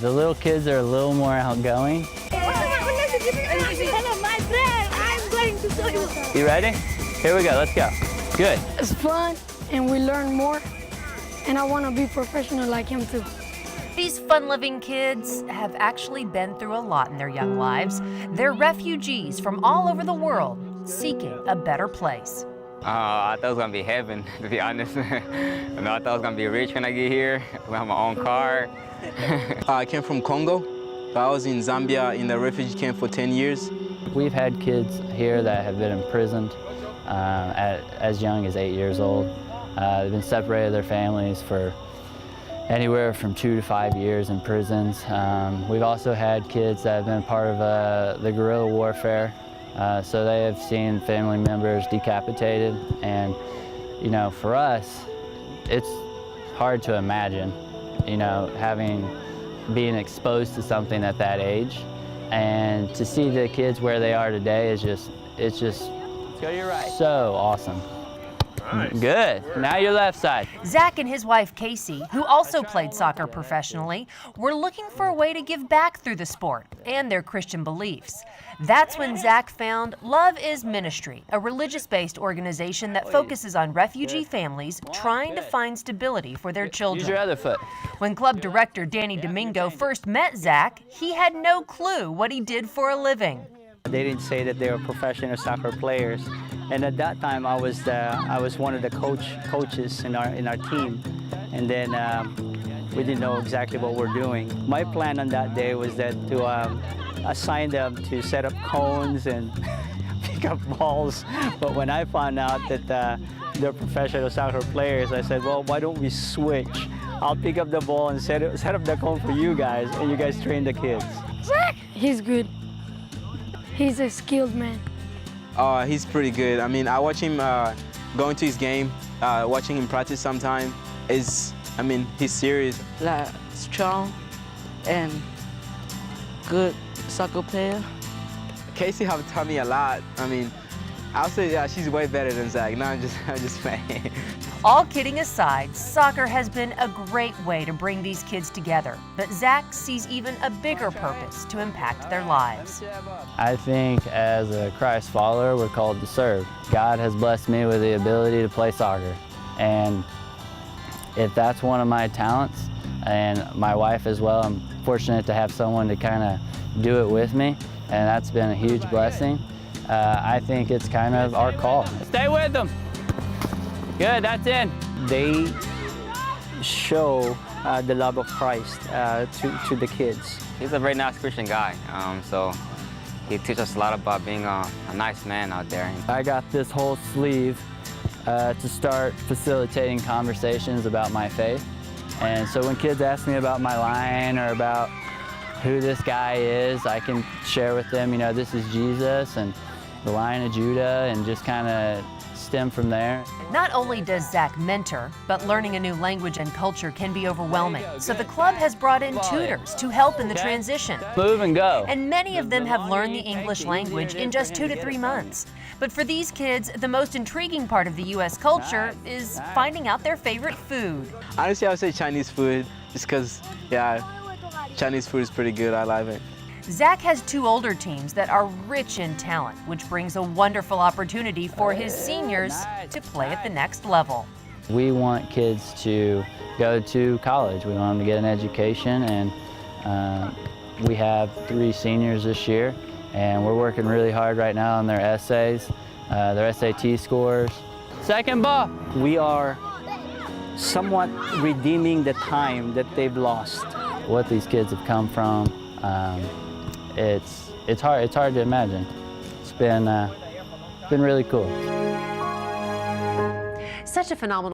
The little kids are a little more outgoing. Hello, my friend. I'm going to show you. You ready? Here we go, let's go. Good. It's fun and we learn more, and I want to be professional like him too. These fun-loving kids have actually been through a lot in their young lives. They're refugees from all over the world seeking a better place. I thought it was gonna be heaven, to be honest. I thought I was gonna be rich when I get here. I have my own car. I came from Congo. I was in Zambia in the refugee camp for 10 years. We've had kids here that have been imprisoned at as young as 8 years old. They've been separated their families for anywhere from 2 to 5 years in prisons. We've also had kids that have been part of the guerrilla warfare. So they have seen family members decapitated, and you know, for us, it's hard to imagine, you know, being exposed to something at that age, and to see the kids where they are today is it's just go to your right. So awesome. Nice. Good. Now your left side. Zach and his wife Casey, who also played soccer professionally, were looking for a way to give back through the sport and their Christian beliefs. That's when Zach found Love is Ministry, a religious-based organization that focuses on refugee families trying to find stability for their children. Use your other foot. When club director Danny Domingo first met Zach, he had no clue what he did for a living. They didn't say that they were professional soccer players, and at that time I was one of the coaches in our team, and then we didn't know exactly what we're doing. My plan on that day was that to assign them to set up cones and pick up balls, but when I found out that they're professional soccer players, I said, well, why don't we switch? I'll pick up the ball and set up the cone for you guys, and you guys train the kids. Zach, he's good. He's a skilled man. He's pretty good. I mean, I watch him going to his game, watching him practice sometime. He's serious. Like strong and good soccer player. Casey have taught me a lot. I mean, I'll say yeah, she's way better than Zach. No, I'm just playing. All kidding aside, soccer has been a great way to bring these kids together, but Zach sees even a bigger purpose to impact their lives. I think as a Christ follower, we're called to serve. God has blessed me with the ability to play soccer, and if that's one of my talents, and my wife as well, I'm fortunate to have someone to kind of do it with me, and that's been a huge blessing. I think it's kind of our call. Stay with them. Good, that's in. They show the love of Christ to the kids. He's a very nice Christian guy, so he teaches us a lot about being a nice man out there. I got this whole sleeve to start facilitating conversations about my faith. And so when kids ask me about my line or about who this guy is, I can share with them, you know, this is Jesus and the Lion of Judah, and just kind of stem from there. Not only does Zach mentor, but learning a new language and culture can be overwhelming. So the club has brought in tutors to help in the transition. Move and go. And many of them have learned the English language in just 2 to 3 months. But for these kids, the most intriguing part of the U.S. culture is finding out their favorite food. Honestly, I would say Chinese food, just because, yeah, Chinese food is pretty good. I love it. Zach has 2 older teams that are rich in talent, which brings a wonderful opportunity for his seniors to play at the next level. We want kids to go to college. We want them to get an education, and we have 3 seniors this year, and we're working really hard right now on their essays, their SAT scores. Second ball. We are somewhat redeeming the time that they've lost. What these kids have come from, it's hard to imagine. It's been really cool. Such a phenomenal